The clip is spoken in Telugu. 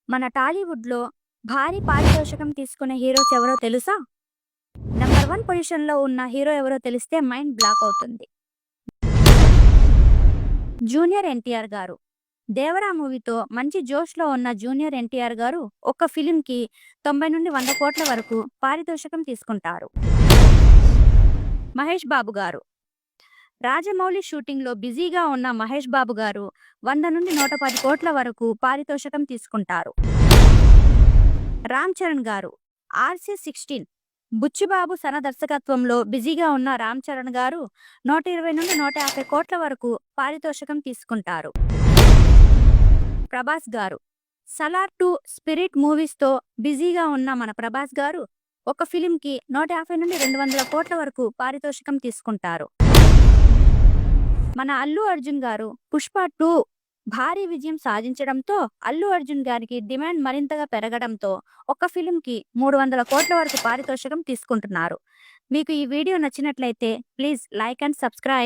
మన టాలీవుడ్‌లో భారీ పారితోషికం తీసుకునే హీరోస్ ఎవరో తెలుసా? నంబర్ 1 పొజిషన్‌లో ఉన్న హీరో ఎవరో తెలిస్తే మైండ్ బ్లాక్ అవుతుంది. జూనియర్ ఎన్టీఆర్ గారు. 'దేవరా' మూవీతో మంచి జోష్‌లో ఉన్న జూనియర్ ఎన్టీఆర్ గారు ఒక్క ఫిల్మ్‌కి 90-100 కోట్ల వరకు పారితోషికం తీసుకుంటారు. మహేష్ బాబు గారు. రాజమౌళి షూటింగ్‌లో బిజీగా ఉన్న మహేష్ బాబు గారు 100-110 కోట్ల వరకు పారితోషికం తీసుకుంటారు. రామ్ చరణ్ గారు. 'RC16' బుచ్చిబాబు సన దర్శకత్వంలో బిజీగా ఉన్న రామ్ చరణ్ గారు 120-150 కోట్ల వరకు పారితోషికం తీసుకుంటారు. ప్రభాస్ గారు. 'సలార్ 2', 'స్పిరిట్' మూవీస్‌తో బిజీగా ఉన్న మన ప్రభాస్ గారు ఒక ఫిల్మ్‌కి 150-200 కోట్ల వరకు పారితోషికం తీసుకుంటారు. మన అల్లు అర్జున్ గారు 'పుష్ప 2' భారీ విజయం సాధించడంతో అల్లు అర్జున్ గారికి డిమాండ్ మరింతగా పెరగడంతో ఒక ఫిల్మ్‌కి 300 కోట్ల వరకు పారితోషికం తీసుకుంటున్నారు. మీకు ఈ వీడియో నచ్చినట్లయితే ప్లీజ్ లైక్ అండ్ సబ్స్క్రైబ్.